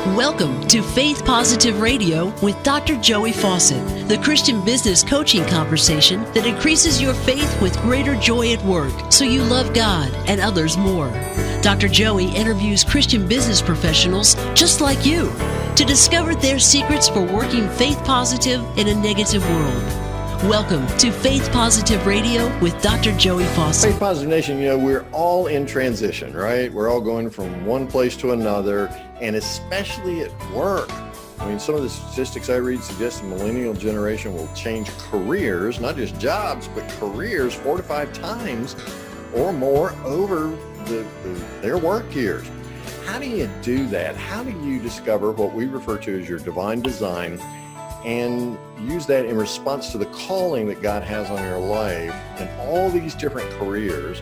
Welcome to Faith Positive Radio with Dr. Joey Fawcett, the Christian business coaching conversation that increases your faith with greater joy at work so you love God and others more. Dr. Joey interviews Christian business professionals just like you to discover their secrets for working faith positive in a negative world. Welcome to Faith Positive Radio with Dr. Joey Fawcett. Faith Positive Nation, we're all in transition, right? We're all going from one place to another, and especially at work. I mean, some of the statistics I read suggest the millennial generation will change careers, not just jobs, but careers 4 to 5 times or more over their work years. How do you do that? How do you discover what we refer to as your divine design and use that in response to the calling that God has on your life in all these different careers?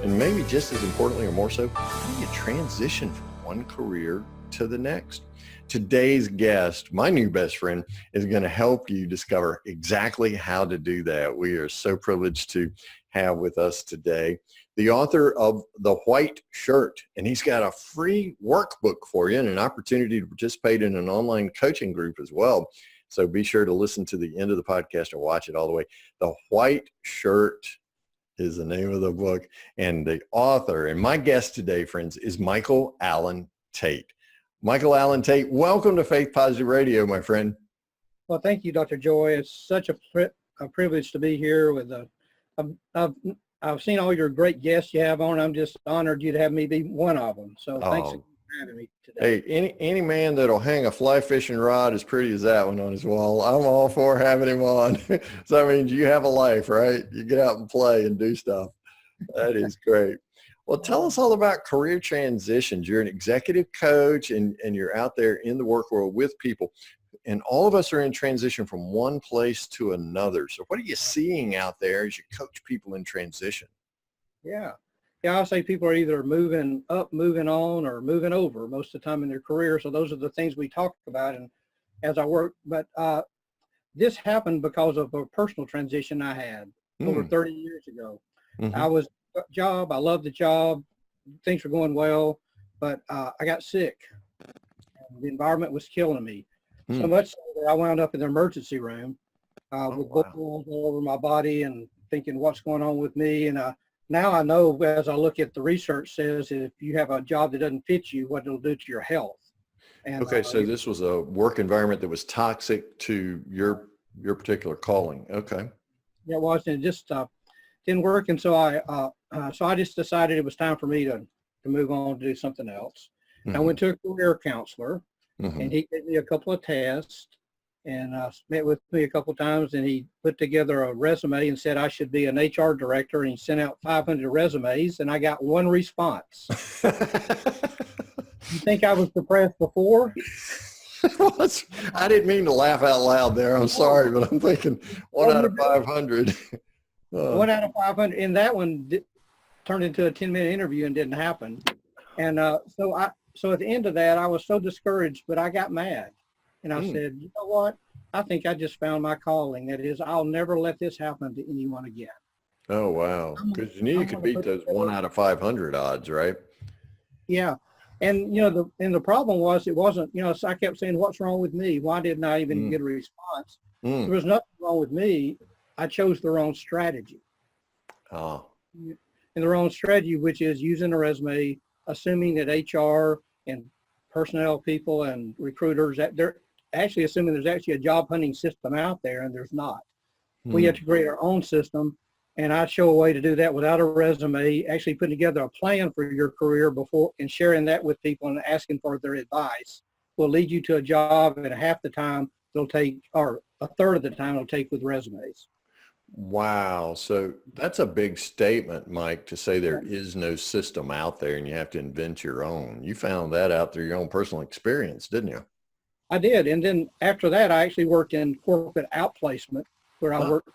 And maybe just as importantly or more so, how do you transition from one career to the next? Today's guest, my new best friend, is going to help you discover exactly how to do that. We are so privileged to have with us today the author of The White Shirt, and he's got a free workbook for you and an opportunity to participate in an online coaching group as well. So be sure to listen to the end of the podcast and watch it all the way. The White Shirt is the name of the book, and the author and my guest today, friends, is Michael Alan Tate. Michael Alan Tate, welcome to Faith Positive Radio, my friend. Well, thank you, Dr. Joy. It's such a privilege to be here with I've seen all your great guests you have on. I'm just honored you to have me be one of them. So thanks for having me today. Hey, any man that'll hang a fly fishing rod as pretty as that one on his wall, I'm all for having him on. So that means you have a life, right? You get out and play and do stuff. That is great. Well, tell us all about career transitions. You're an executive coach and you're out there in the work world with people. And all of us are in transition from one place to another. So what are you seeing out there as you coach people in transition? Yeah, I say people are either moving up, moving on, or moving over most of the time in their career. So those are the things we talk about and as I work. But this happened because of a personal transition I had over 30 years ago. Mm-hmm. I was job. I loved the job. Things were going well, but I got sick. The environment was killing me. So much so that I wound up in the emergency room with boils all over my body and thinking what's going on with me. And now I know, as I look at the research says, if you have a job that doesn't fit you, what it'll do to your health. And, okay, so this was a work environment that was toxic to your particular calling. Okay. Yeah, it was, and it just didn't work. And so I just decided it was time for me to move on to do something else. Mm-hmm. I went to a career counselor. Mm-hmm. And he gave me a couple of tests and met with me a couple of times, and he put together a resume and said I should be an HR director, and he sent out 500 resumes, and I got one response. You think I was depressed before? I didn't mean to laugh out loud there. I'm sorry, but I'm thinking 1 out of 500. 1 out of 500, and that one turned into a 10-minute interview and didn't happen. And So at the end of that, I was so discouraged, but I got mad. And I said, you know what? I think I just found my calling. That is, I'll never let this happen to anyone again. Oh, wow. Because you knew you could beat those 1 out of 500 odds, right? Yeah. And, the problem was it wasn't, so I kept saying, what's wrong with me? Why didn't I even get a response? There was nothing wrong with me. I chose the wrong strategy. Oh. And the wrong strategy, which is using a resume, assuming that HR and personnel people and recruiters, that they're actually assuming there's actually a job hunting system out there, and there's not. We have to create our own system, and I show a way to do that without a resume, actually putting together a plan for your career before and sharing that with people and asking for their advice will lead you to a job at half the time it'll take, or a third of the time it'll take with resumes. Wow. So that's a big statement, Mike, to say there is no system out there and you have to invent your own. You found that out through your own personal experience, didn't you? I did. And then after that, I actually worked in corporate outplacement where I worked,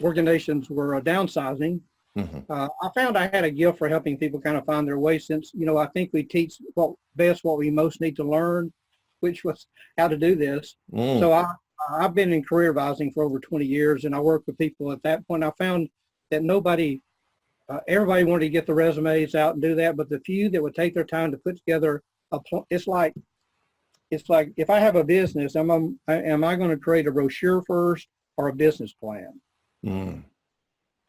organizations were downsizing. Mm-hmm. I found I had a gift for helping people kind of find their way since, I think we teach what we most need to learn, which was how to do this. So I've been in career advising for over 20 years, and I worked with people at that point. I found that everybody wanted to get the resumes out and do that, but the few that would take their time to put together it's like it's like, if I have a business, am I going to create a brochure first or a business plan? Mm.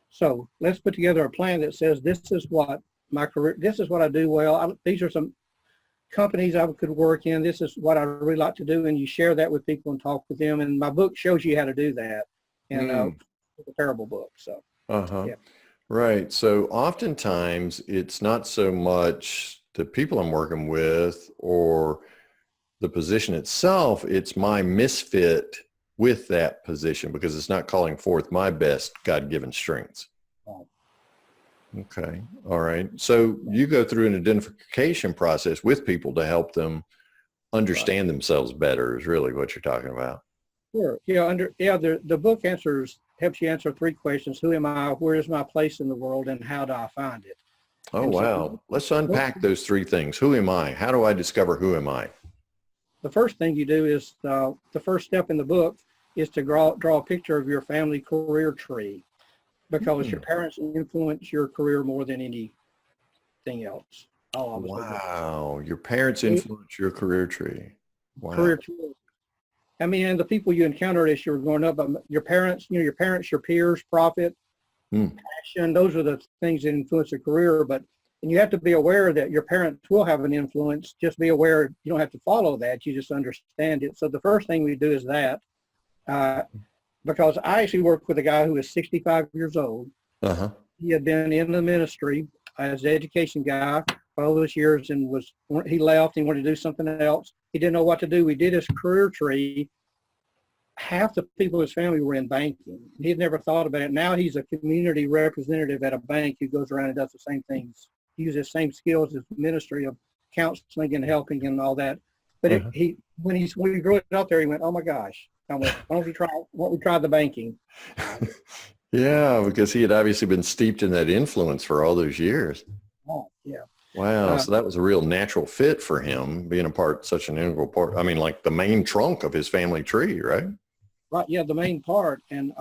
So let's put together a plan that says, this is what my career, this is what I do well. These are some companies I could work in. This is what I really like to do. And you share that with people and talk with them. And my book shows you how to do that. And it's a terrible book. So, yeah. Right. So oftentimes it's not so much the people I'm working with or the position itself, it's my misfit with that position because it's not calling forth my best God-given strengths. Okay. All right. So you go through an identification process with people to help them understand themselves better is really what you're talking about. Sure. Yeah. The book helps you answer 3 questions. Who am I? Where is my place in the world? And how do I find it? Oh, and wow. So, let's unpack those 3 things. Who am I? How do I discover who am I? The first thing you do is the first step in the book is to draw a picture of your family career tree, because your parents influence your career more than anything else. Wow. Your parents influence your career tree. Wow. Career tree. I mean, and the people you encountered as you were growing up, your parents, your peers, profit, passion, those are the things that influence a career. And you have to be aware that your parents will have an influence. Just be aware, you don't have to follow that. You just understand it. So the first thing we do is that, because I actually worked with a guy who was 65 years old. Uh-huh. He had been in the ministry as an education guy for all those years, and he left and wanted to do something else. He didn't know what to do. We did his career tree. Half the people in his family were in banking. He had never thought about it. Now he's a community representative at a bank who goes around and does the same things, uses the same skills as ministry of counseling and helping and all that. But when we grew it out there, he went, "Oh my gosh, why don't we try the banking?" Yeah, because he had obviously been steeped in that influence for all those years. Oh, yeah. Wow. So that was a real natural fit for him, being such an integral part. I mean, like the main trunk of his family tree, right? Right. Yeah. The main part. And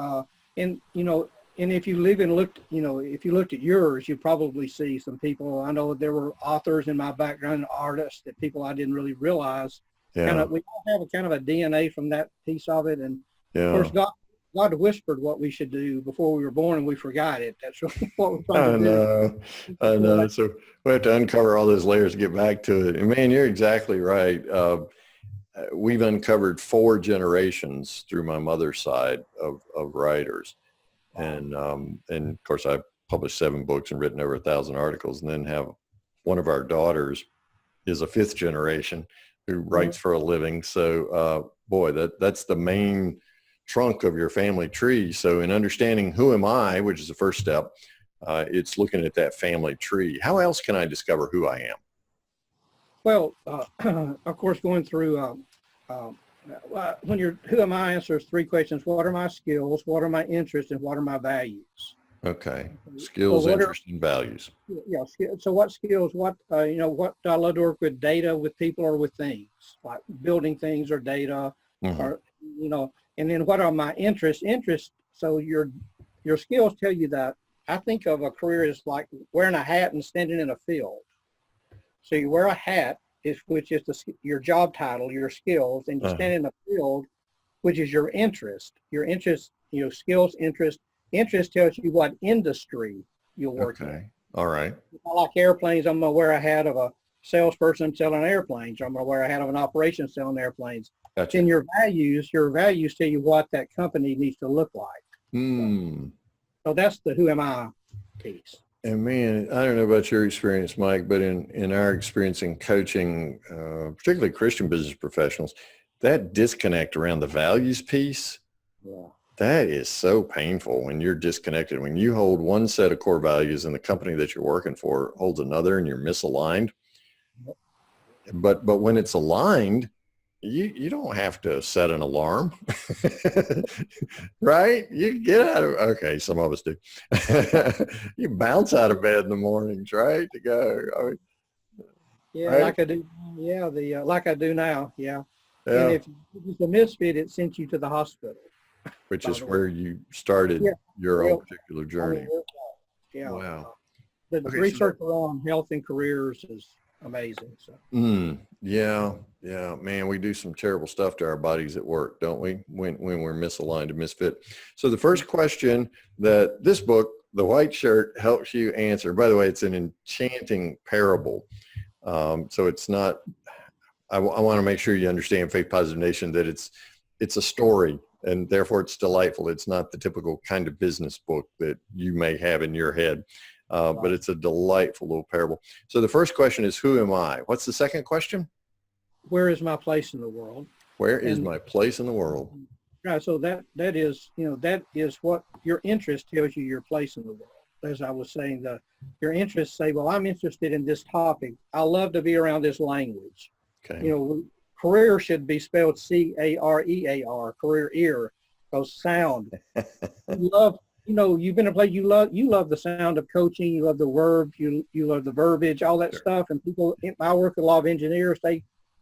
if you if you looked at yours, you probably see some people. I know there were authors in my background, artists, that people I didn't really realize. Yeah. We all have a kind of a DNA from that piece of it. And of course, God whispered what we should do before we were born, and we forgot it. That's really what we're trying to do. I know. So we have to uncover all those layers to get back to it. And man, you're exactly right. We've uncovered 4 generations through my mother's side of writers. And of course, I've published 7 books and written over 1,000 articles, and then have one of our daughters is a 5th generation who writes for a living. So, boy, that's the main trunk of your family tree. So in understanding who am I, which is the first step, it's looking at that family tree. How else can I discover who I am? Well, of course, going through who am I answers 3 questions. What are my skills? What are my interests? And what are my values? Okay. Skills, interests, and values. Yeah. So what skills, what do I love to work with? Data, with people, or with things, like building things or data, or, and then what are my interests? So your skills tell you that. I think of a career as like wearing a hat and standing in a field. So you wear a hat, which is your job title, your skills, and you stand in a field, which is your interest. Your interest, skills, interest. Interest tells you what industry you'll work in. All right. If I like airplanes, I'm going to wear a hat of a salesperson selling airplanes. I'm going to wear a hat of an operation selling airplanes. Gotcha. Then your values tell you what that company needs to look like. So that's the who am I piece. And man, I don't know about your experience, Mike, but in our experience in coaching, particularly Christian business professionals, that disconnect around the values piece, that is so painful when you're disconnected. When you hold one set of core values and the company that you're working for holds another and you're misaligned. But when it's aligned, you don't have to set an alarm, right? You get out of, okay, some of us do. You bounce out of bed in the mornings, right, to go. Right? Like I do. Yeah, like I do now. Yeah. And if it's a misfit, it sends you to the hospital. Which is where you started your own particular journey. Yeah. Wow. The research around health and careers is amazing. So. Yeah. Yeah, man, we do some terrible stuff to our bodies at work, don't we? When we're misaligned and misfit. So the first question that this book, The White Shirt, helps you answer, by the way, it's an enchanting parable. So it's not, I want to make sure you understand Faith Positive Nation, that it's a story, and therefore it's delightful. It's not the typical kind of business book that you may have in your head, but it's a delightful little parable. So the first question is, who am I? What's the second question? Where is my place in the world? Where is my place in the world? Right. So that is, that is what your interest tells you your place in the world. As I was saying, your interests say, well, I'm interested in this topic. I love to be around this language. Okay. Career should be spelled C-A-R-E-A-R, career ear, because sound. You love, you've been a place, you love the sound of coaching, you love the verbs, you love the verbiage, all that stuff. And people, I work with a lot of engineers,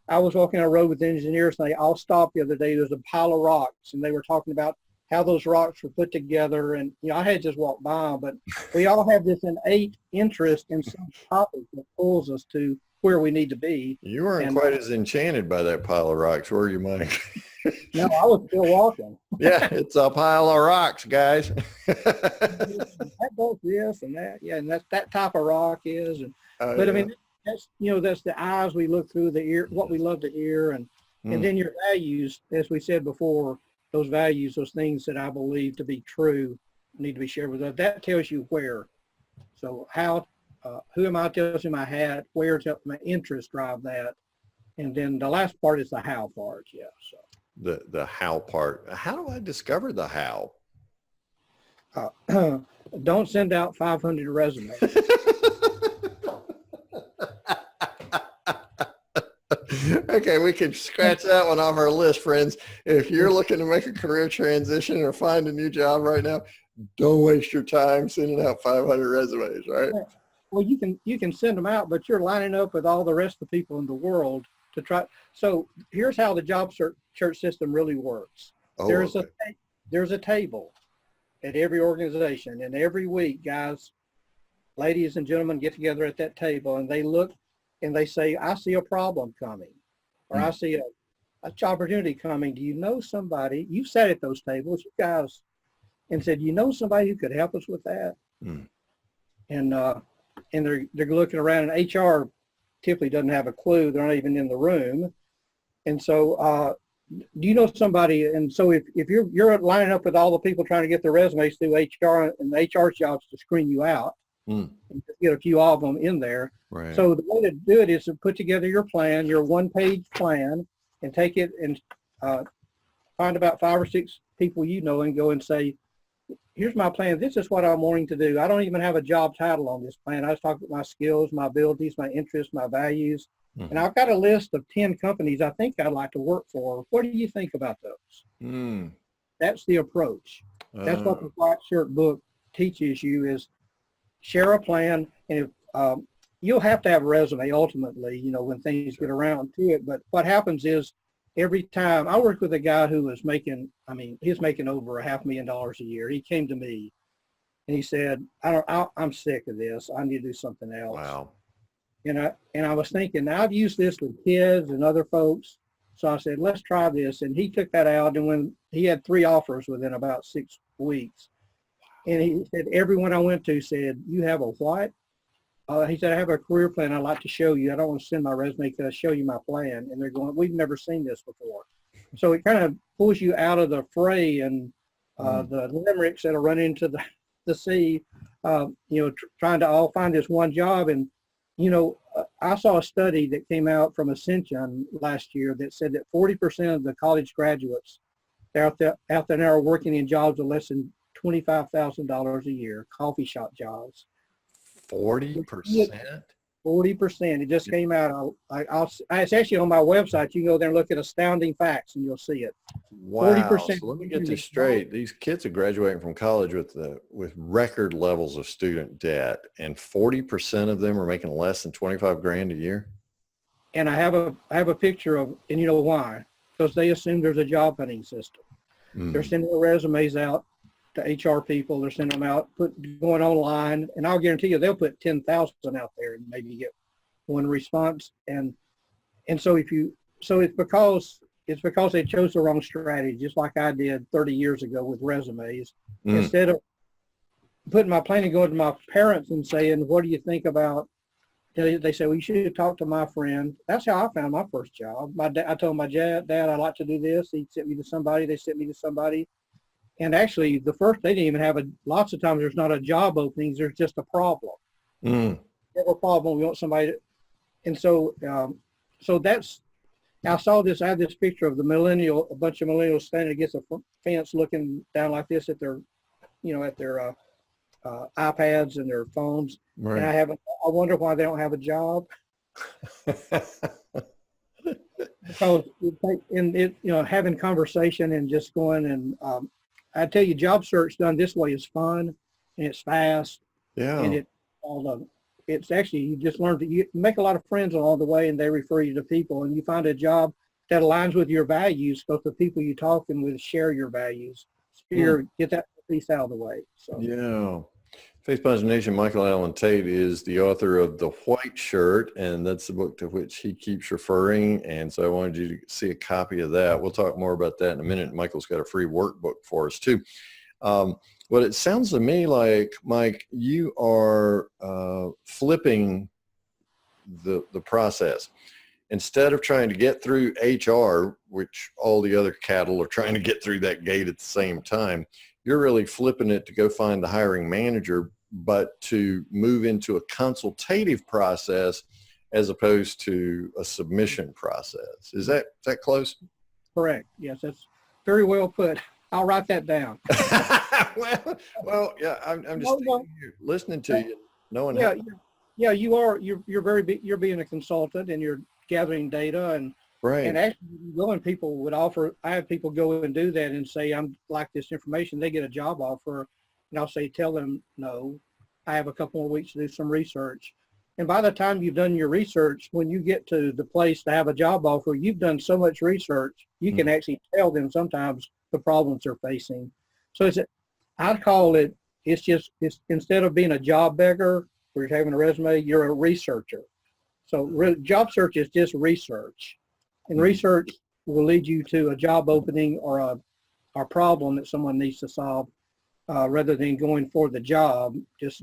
I was walking on a road with engineers, and they all stopped the other day. There's a pile of rocks, and they were talking about how those rocks were put together. And, I had just walked by them, but we all have this innate interest in some topic that pulls us to where we need to be. You weren't quite as enchanted by that pile of rocks, were you, Mike? No, I was still walking. Yeah, it's a pile of rocks, guys. That does this and that. Yeah, and that's that type of rock is. But yeah. I mean, that's the eyes we look through, the ear, what we love to hear, and then your values, as we said before, those values, those things that I believe to be true need to be shared with us. That tells you where. So how, who am I, tells you my hat, where to my interests drive that. And then the last part is the how part. Yeah. So the how part. How do I discover the how? Don't send out 500 resumes. Okay, we can scratch that one off our list, friends. If you're looking to make a career transition or find a new job right now, don't waste your time sending out 500 resumes, right? Well, you can send them out, but you're lining up with all the rest of the people in the world to try. So here's how the job search system really works. There's a table at every organization, and every week, guys, ladies and gentlemen get together at that table, and they look and they say, I see a problem coming, or I see a opportunity coming. Do you know somebody? You sat at those tables, you guys, and said, you know somebody who could help us with that? And they're looking around, and HR typically doesn't have a clue. They're not even in the room. And so, do you know somebody? And so if you're lining up with all the people trying to get their resumes through HR, and the HR's job is to screen you out, and just get a few of them in there. Right. So the way to do it is to put together your plan, your one-page plan, and take it and find about 5 or 6 people and go and say, here's my plan. This is what I'm wanting to do. I don't even have a job title on this plan. I just talk about my skills, my abilities, my interests, my values. And I've got a list of 10 companies I think I'd like to work for. What do you think about those? That's the approach. That's what the White Shirt book teaches you, is share a plan. And if you'll have to have a resume ultimately, when things get around to it. But what happens is, every time I worked with a guy who was making, he's making over $500,000 a year. He came to me and he said, I'm sick of this. I need to do something else. Wow. And I was thinking, now I've used this with kids and other folks. So I said, let's try this. And he took that out, and when he had 3 offers within about 6 weeks. And he said, everyone I went to said, you have a what? He said, I have a career plan I'd like to show you. I don't want to send my resume because I show you my plan. And they're going, we've never seen this before. So it kind of pulls you out of the fray and the limericks that'll run into the sea, trying to all find this one job. And, I saw a study that came out from Ascension last year that said that 40% of the college graduates out there now are working in jobs of less than $25,000 a year, coffee shop jobs. 40%? 40%. It just came out. It's actually on my website. You can go there and look at Astounding Facts, and you'll see it. Wow. 40%. So let me get this straight. These kids are graduating from college with record levels of student debt, and 40% of them are making less than $25,000 a year. And I have a picture of, and you know why? Because they assume there's a job hunting system. They're sending their resumes out to HR people. They're sending them out, going online, and I'll guarantee you they'll put 10,000 out there and maybe get one response. And so so it's because they chose the wrong strategy, just like I did 30 years ago with resumes. Instead of putting my plan and going to my parents and saying, what do you think about, they say, well, you should talk to my friend. That's how I found my first job. I told my dad, I'd like to do this. He sent me to somebody. They sent me to somebody. And actually, they didn't even have lots of times there's not a job openings. There's just a problem. Mm. We have a problem. We want somebody to, and so I saw this. I had this picture of a bunch of millennials standing against a fence, looking down like this at their iPads and their phones. Right. And I wonder why they don't have a job. Because having conversation and just going and I tell you, job search done this way is fun and it's fast. Yeah. And it's actually, you just learn you make a lot of friends along the way, and they refer you to people, and you find a job that aligns with your values, because the people you talking with share your values. So get that piece out of the way. So yeah. Faith Positive Nation, Michael Alan Tate is the author of The White Shirt, and that's the book to which he keeps referring. And so I wanted you to see a copy of that. We'll talk more about that in a minute. Michael's got a free workbook for us too. But it sounds to me like, Mike, you are flipping the process. Instead of trying to get through HR, which all the other cattle are trying to get through that gate at the same time, you're really flipping it to go find the hiring manager, but to move into a consultative process as opposed to a submission process. Is that close? Correct. Yes, that's very well put. I'll write that down. well, yeah. I'm just listening to you, knowing. Yeah. You're being a consultant, and you're gathering data, and right. And actually, people would offer. I have people go and do that and say, "I'm like this information." They get a job offer, and I'll say, "Tell them no. I have a couple more weeks to do some research." And by the time you've done your research, when you get to the place to have a job offer, you've done so much research, you can actually tell them sometimes the problems they're facing. So I'd call it, it's instead of being a job beggar where you're having a resume, you're a researcher. So job search is just research. And research will lead you to a job opening or a problem that someone needs to solve, rather than going for the job. Just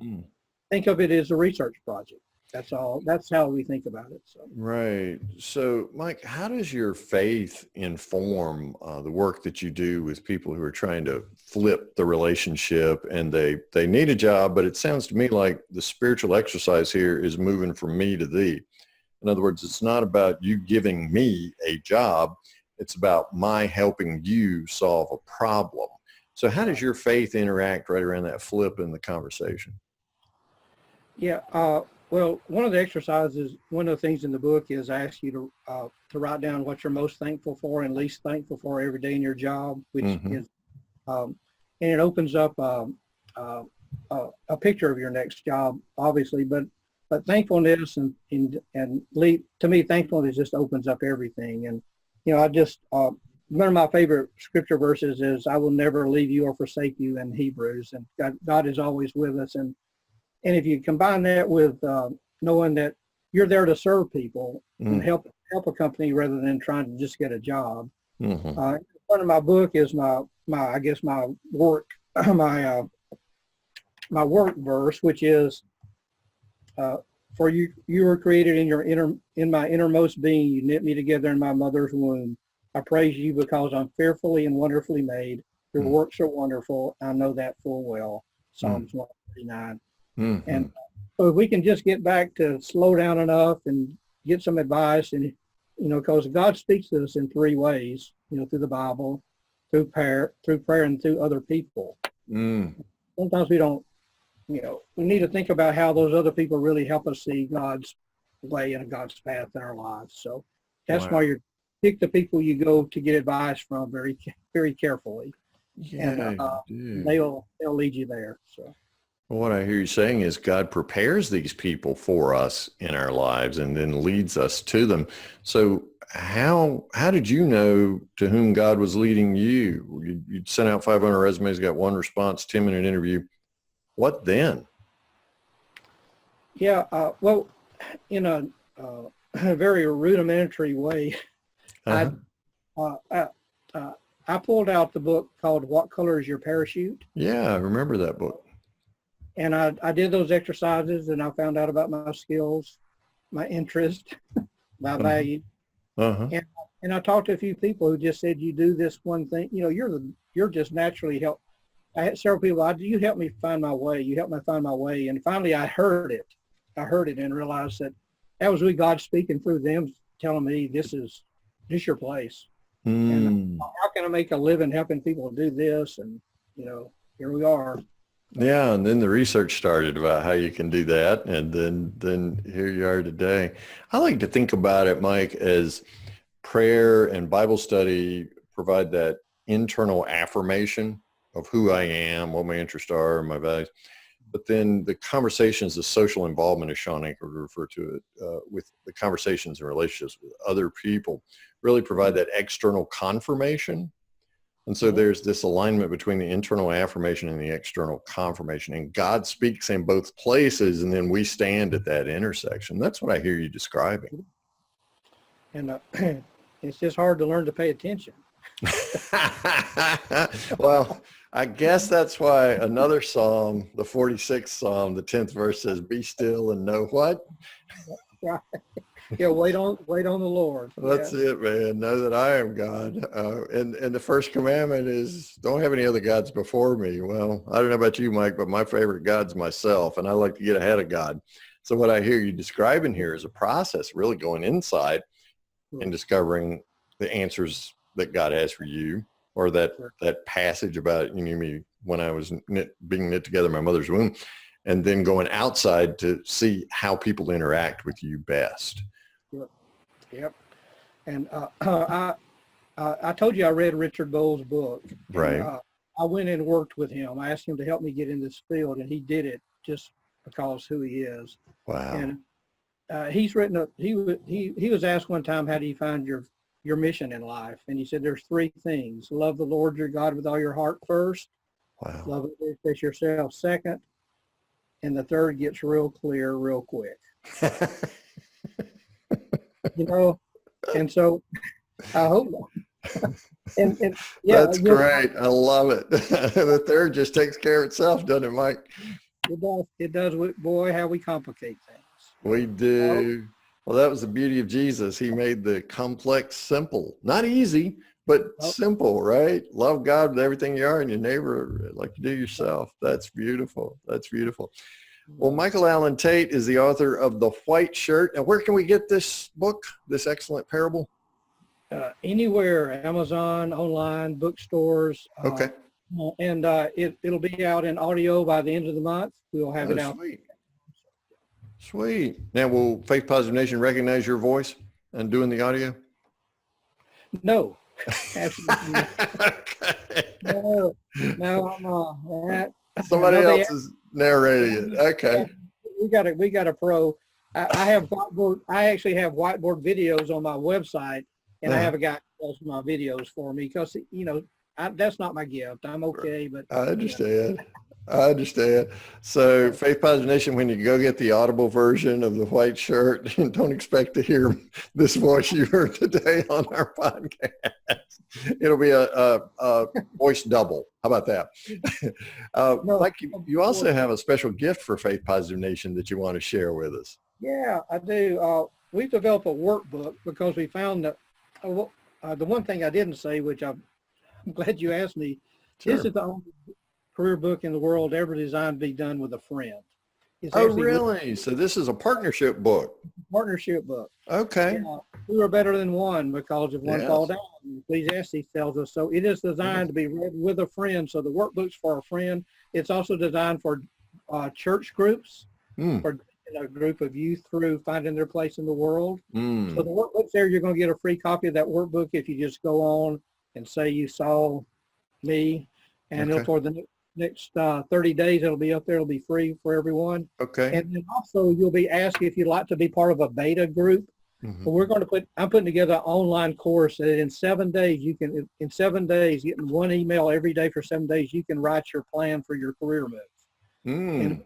think of it as a research project. That's all. That's how we think about it. So. Right. So, Mike, how does your faith inform the work that you do with people who are trying to flip the relationship and they need a job, but it sounds to me like the spiritual exercise here is moving from me to thee. In other words, it's not about you giving me a job. It's about my helping you solve a problem. So how does your faith interact right around that flip in the conversation? Yeah. Well, one of the exercises, one of the things in the book is I ask you to write down what you're most thankful for and least thankful for every day in your job, which is, and it opens up a picture of your next job, obviously, but thankfulness and to me, thankfulness just opens up everything. And I just one of my favorite scripture verses is, "I will never leave you or forsake you" in Hebrews, and God is always with us. And if you combine that with knowing that you're there to serve people and help a company rather than trying to just get a job. Part of my book is my work my work verse, which is, "For you were created in my innermost being. You knit me together in my mother's womb. I praise you because I'm fearfully and wonderfully made. Your works are wonderful. I know that full well." Psalms 139. And so if we can just get back to slow down enough and get some advice, and because God speaks to us in three ways, through the Bible, through prayer, and through other people. Sometimes we don't, we need to think about how those other people really help us see God's way and God's path in our lives. So that's why you pick the people you go to get advice from very, very carefully, and they'll lead you there. So. Well, what I hear you saying is God prepares these people for us in our lives and then leads us to them. So how did you know to whom God was leading you? You'd sent out 500 resumes, got one response, 10-minute interview. What then? Yeah, well, in a very rudimentary way, I, uh, uh, uh, I pulled out the book called What Color is Your Parachute? Yeah, I remember that book. And I did those exercises, and I found out about my skills, my interest, my value. And I talked to a few people who just said, you do this one thing, you know, you're just naturally help. I had several people, you helped me find my way. You helped me find my way. And finally I heard it. And realized that was really God speaking through them, telling me this is your place. And how can I make a living helping people do this? And, you know, here we are. Yeah, and then the research started about how you can do that, and then here you are today. I like to think about it, Mike, as prayer and Bible study provide that internal affirmation of who I am, what my interests are, my values. But then the conversations, the social involvement, as Sean Anker would refer to it, with the conversations and relationships with other people, really provide that external confirmation. And so there's this alignment between the internal affirmation and the external confirmation. And God speaks in both places, and then we stand at that intersection. That's what I hear you describing. And it's just hard to learn to pay attention. Well, I guess that's why another psalm, the 46th Psalm, the 10th verse says, be still and know what? Right. Yeah, wait on the Lord. That's it, man. Know that I am God. And the first commandment is don't have any other gods before me. Well, I don't know about you, Mike, but my favorite God's myself, and I like to get ahead of God. So what I hear you describing here is a process really going inside and discovering the answers that God has for you, or that passage about you knew me when I was being knit together in my mother's womb, and then going outside to see how people interact with you best. Yep. And I told you I read Richard Bowles' book. Right. And, I went and worked with him. I asked him to help me get in this field, and he did it just because who he is. Wow. And he's written he was asked one time, how do you find your mission in life? And he said there's three things: love the Lord your God with all your heart first. Wow. Love it yourself second, and the third gets real clear real quick. You know, and so I hope. and yeah, that's great. I love it. The third just takes care of itself, doesn't it, Mike? It does. It does. Boy, how we complicate things. We do. Well, that was the beauty of Jesus. He made the complex simple. Not easy, but simple, right? Love God with everything you are and your neighbor like you do yourself. That's beautiful. That's beautiful. Well, Michael Alan Tate is the author of The White Shirt. And where can we get this book, this excellent parable? Anywhere, Amazon, online, bookstores. Okay. And it'll be out in audio by the end of the month. We'll have it out. Sweet. Now, will Faith Positive Nation recognize your voice and doing the audio? No. Absolutely not. Okay. No, Somebody else is narrating it. Okay. We got a pro. I have whiteboard. I actually have whiteboard videos on my website, and I have a guy who does my videos for me because that's not my gift. I'm okay, but I understand. I understand. So Faith Positive Nation, when you go get the audible version of The White Shirt, don't expect to hear this voice you heard today on our podcast. It'll be a voice double. How about that? Mike, you also have a special gift for Faith Positive Nation that you want to share with us. Yeah, I do. We've developed a workbook because we found that the one thing I didn't say, which I'm glad you asked me, Sure. This is the only career book in the world ever designed to be done with a friend. It's Oh, really? So this is a partnership book. Partnership book. Okay. We are better than one because if one Yes. fall down, Ecclesiastes tells us. So it is designed to be read with a friend. So the workbook's for a friend. It's also designed for church groups, for a group of youth through finding their place in the world. So the workbook's there. You're going to get a free copy of that workbook if you just go on and say you saw me. And it'll, for the next 30 days, it'll be up there. It'll be free for everyone. Okay. And then also you'll be asked if you'd like to be part of a beta group. But we're going to I'm putting together an online course that in 7 days, getting one email every day for 7 days, you can write your plan for your career moves. And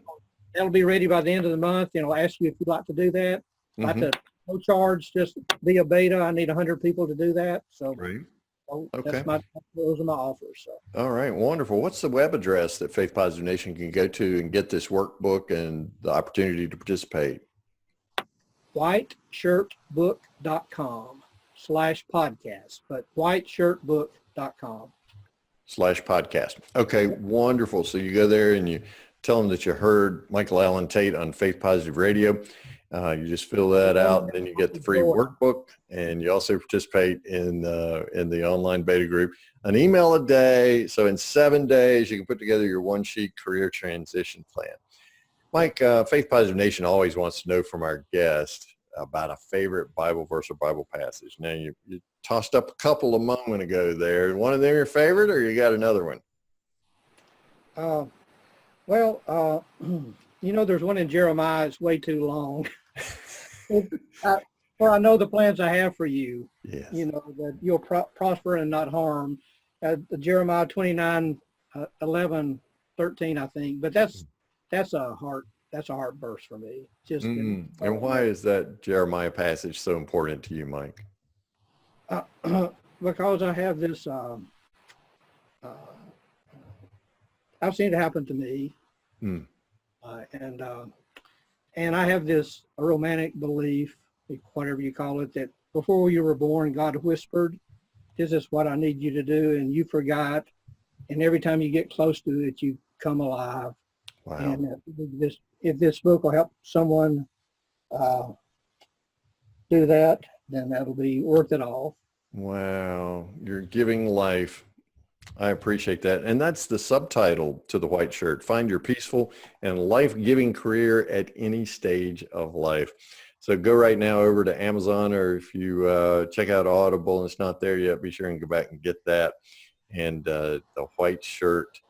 that'll be ready by the end of the month. I'll ask you if you'd like to do that. Like to no charge, just be a beta. I need 100 people to do that. So, Right. Those are my offers. So. All right. Wonderful. What's the web address that Faith Positive Nation can go to and get this workbook and the opportunity to participate? whiteshirtbook.com/podcast, but whiteshirtbook.com/podcast. Okay. Wonderful. So you go there and you tell them that you heard Michael Alan Tate on Faith Positive Radio. You just fill that out, and then you get the free workbook, and you also participate in the online beta group. An email a day, so in 7 days you can put together your one-sheet career transition plan. Mike, Faith Positive Nation always wants to know from our guests about a favorite Bible verse or Bible passage. Now you tossed up a couple a moment ago there. One of them your favorite, or you got another one? There's one in Jeremiah. It's way too long. For I know the plans I have for you. Yes. That you'll prosper and not harm. Jeremiah 29, 11, 13, I think. But that's a heart verse for me. And why is that Jeremiah passage so important to you, Mike? Because I have this. I've seen it happen to me. And I have this romantic belief, whatever you call it, that before you were born, God whispered, "This is what I need you to do," and you forgot. And every time you get close to it, you come alive. Wow. And if this book will help someone do that, then that'll be worth it all. Wow. You're giving life. I appreciate that. And that's the subtitle to the white shirt. Find your peaceful and life-giving career at any stage of life. So go right now over to Amazon, or if you check out Audible and it's not there yet, be sure and go back and get that. And the white shirt.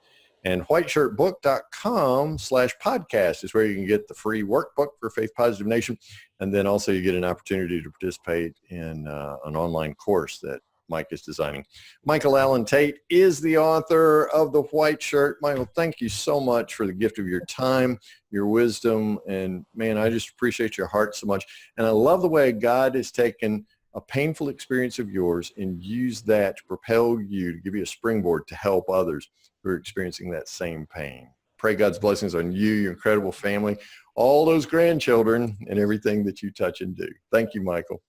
And whiteshirtbook.com/podcast is where you can get the free workbook for Faith Positive Nation. And then also you get an opportunity to participate in an online course that Mike is designing. Michael Alan Tate is the author of The White Shirt. Michael, thank you so much for the gift of your time, your wisdom, and man, I just appreciate your heart so much. And I love the way God has taken a painful experience of yours and used that to propel you, to give you a springboard to help others who are experiencing that same pain. Pray God's blessings on you, your incredible family, all those grandchildren, and everything that you touch and do. Thank you, Michael.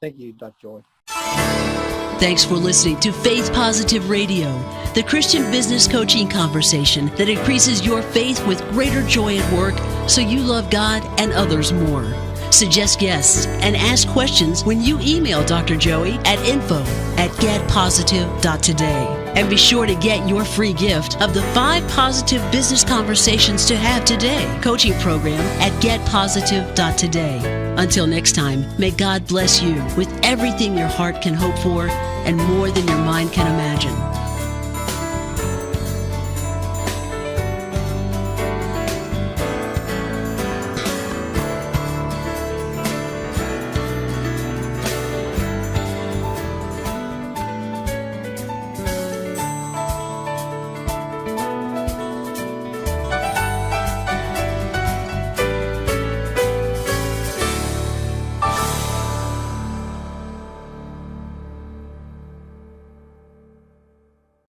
Thank you, Dr. Joy. Thanks for listening to Faith Positive Radio, the Christian business coaching conversation that increases your faith with greater joy at work so you love God and others more. Suggest guests and ask questions when you email Dr. Joey at info@getpositive.today. And be sure to get your free gift of the 5 positive business conversations to have today coaching program at getpositive.today. Until next time, may God bless you with everything your heart can hope for and more than your mind can imagine.